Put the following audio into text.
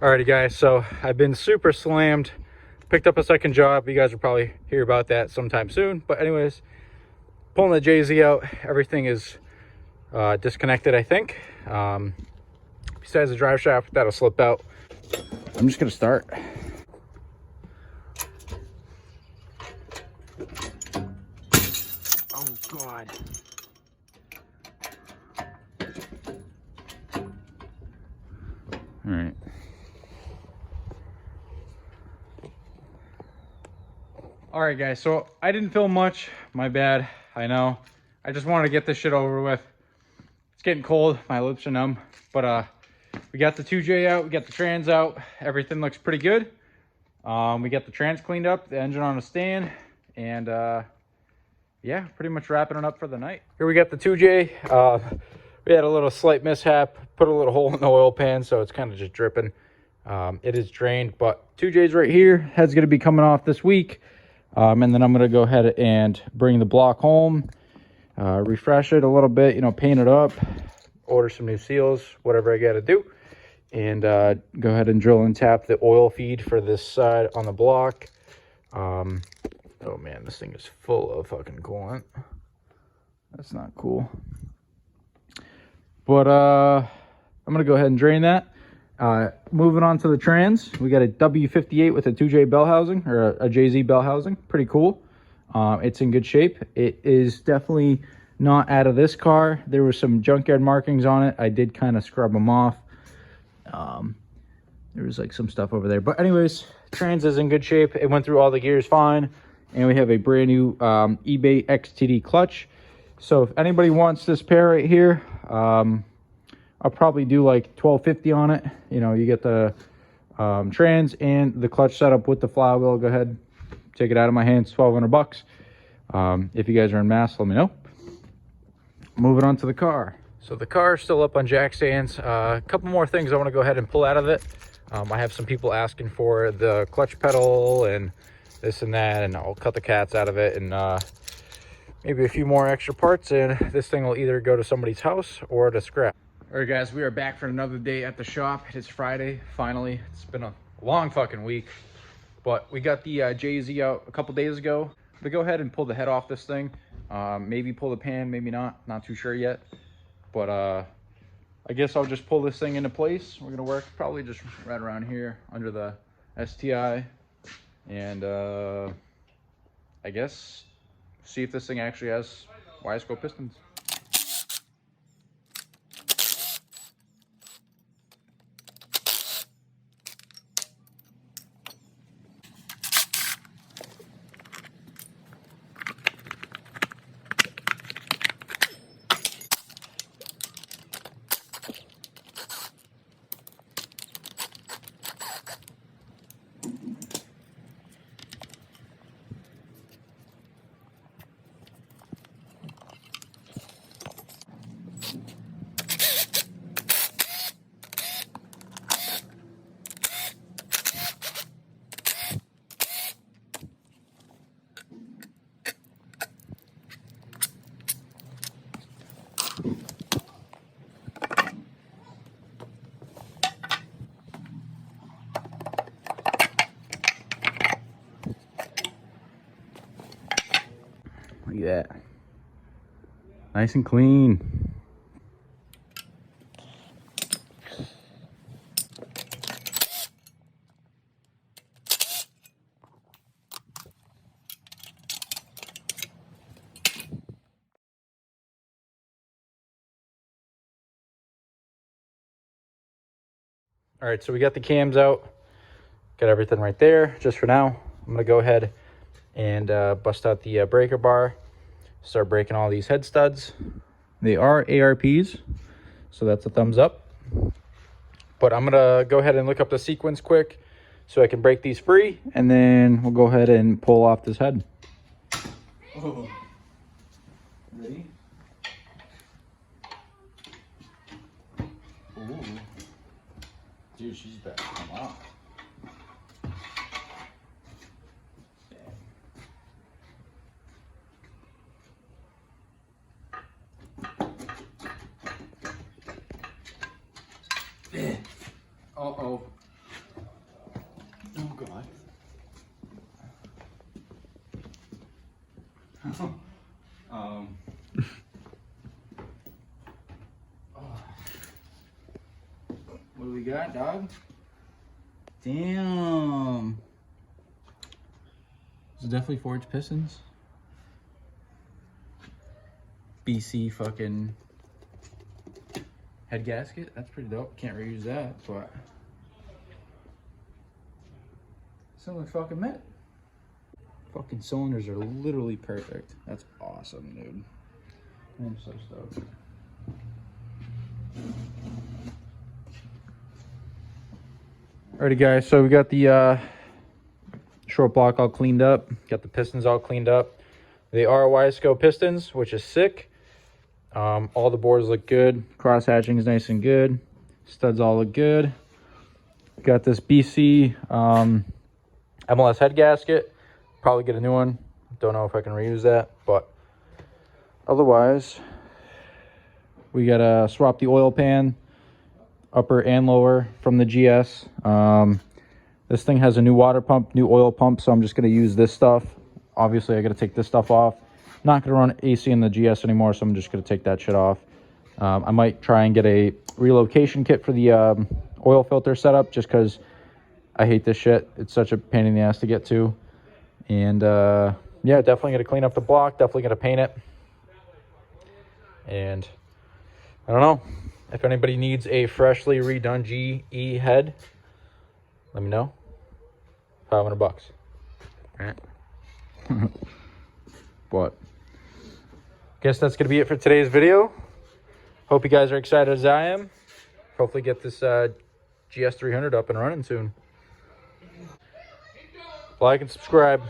Alrighty guys, so I've been super slammed. Picked up a second job. You guys will probably hear about that sometime soon. But anyways, pulling the JZ out, everything is disconnected, I think. Besides the drive shaft, that'll slip out. I'm just gonna start. Oh God. All right. All right, guys, so I didn't film much. My bad, I know. I just wanted to get this shit over with. It's getting cold, my lips are numb. But we got the 2J out, we got the trans out. Everything looks pretty good. We got the trans cleaned up, the engine on a stand, and yeah, pretty much wrapping it up for the night. Here we got the 2J. We had a little slight mishap, put a little hole in the oil pan, so it's kind of just dripping. It is drained, but 2J's right here. Head's gonna be coming off this week. And then I'm going to go ahead and bring the block home, refresh it a little bit, paint it up, order some new seals, whatever I got to do. And go ahead and drill and tap the oil feed for this side on the block. Oh man, this thing is full of fucking coolant. That's not cool. But I'm going to go ahead and drain that. Moving on to the trans, we got a W58 with a 2J bell housing, or a JZ bell housing. Pretty cool. It's in good shape. It is definitely not out of this car. There was some junkyard markings on it. I did kind of scrub them off. There was like some stuff over there, but anyways, trans is in good shape. It went through all the gears fine, and we have a brand new eBay XTD clutch. So if anybody wants this pair right here, I'll probably do like $12.50 on it. You get the trans and the clutch setup with the flywheel. Go ahead, take it out of my hands, $1,200. If you guys are in Mass, let me know. Moving on to the car. So the car is still up on jack stands. A couple more things I want to go ahead and pull out of it. I have some people asking for the clutch pedal and this and that, and I'll cut the cats out of it and maybe a few more extra parts, and this thing will either go to somebody's house or to scrap. All right, guys, we are back for another day at the shop. It's Friday, finally. It's been a long fucking week, but we got the JZ out a couple days ago. To go ahead and pull the head off this thing. Maybe pull the pan, maybe not too sure yet. But I guess I'll just pull this thing into place. We're gonna work probably just right around here under the STI, and I guess see if this thing actually has Y-scope pistons. Look at that. Nice and clean. All right, so we got the cams out. Got everything right there. Just for now, I'm gonna go ahead and bust out the breaker bar. Start breaking all these head studs. They are ARPs, so that's a thumbs up. But I'm gonna go ahead and look up the sequence quick so I can break these free, and then we'll go ahead and pull off this head. Oh. Ready? Ooh. Dude, she's about to come off. Uh-oh. Oh God. What do we got, dog? Damn. This is definitely forged pistons. BC fucking head gasket. That's pretty dope. Can't reuse that, but something fucking met. Fucking cylinders are literally perfect. That's awesome, dude. I'm so stoked. Alrighty guys, so we got the short block all cleaned up. Got the pistons all cleaned up. They are Wiseco pistons, which is sick. All the bores look good. Cross hatching is nice and good. Studs all look good. Got this BC MLS head gasket. Probably get a new one. Don't know if I can reuse that, but otherwise, we gotta swap the oil pan, upper and lower, from the GS. This thing has a new water pump, new oil pump, so I'm just gonna use this stuff. Obviously, I gotta take this stuff off. Not gonna run AC in the GS anymore, so I'm just gonna take that shit off. I might try and get a relocation kit for the oil filter setup, just because I hate this shit. It's such a pain in the ass to get to. And yeah, definitely gonna clean up the block, definitely gonna paint it. And I don't know, if anybody needs a freshly redone GE head, let me know. $500. All right. But guess that's gonna be it for today's video. Hope you guys are excited as I am. Hopefully get this Gs300 up and running soon. Like and subscribe.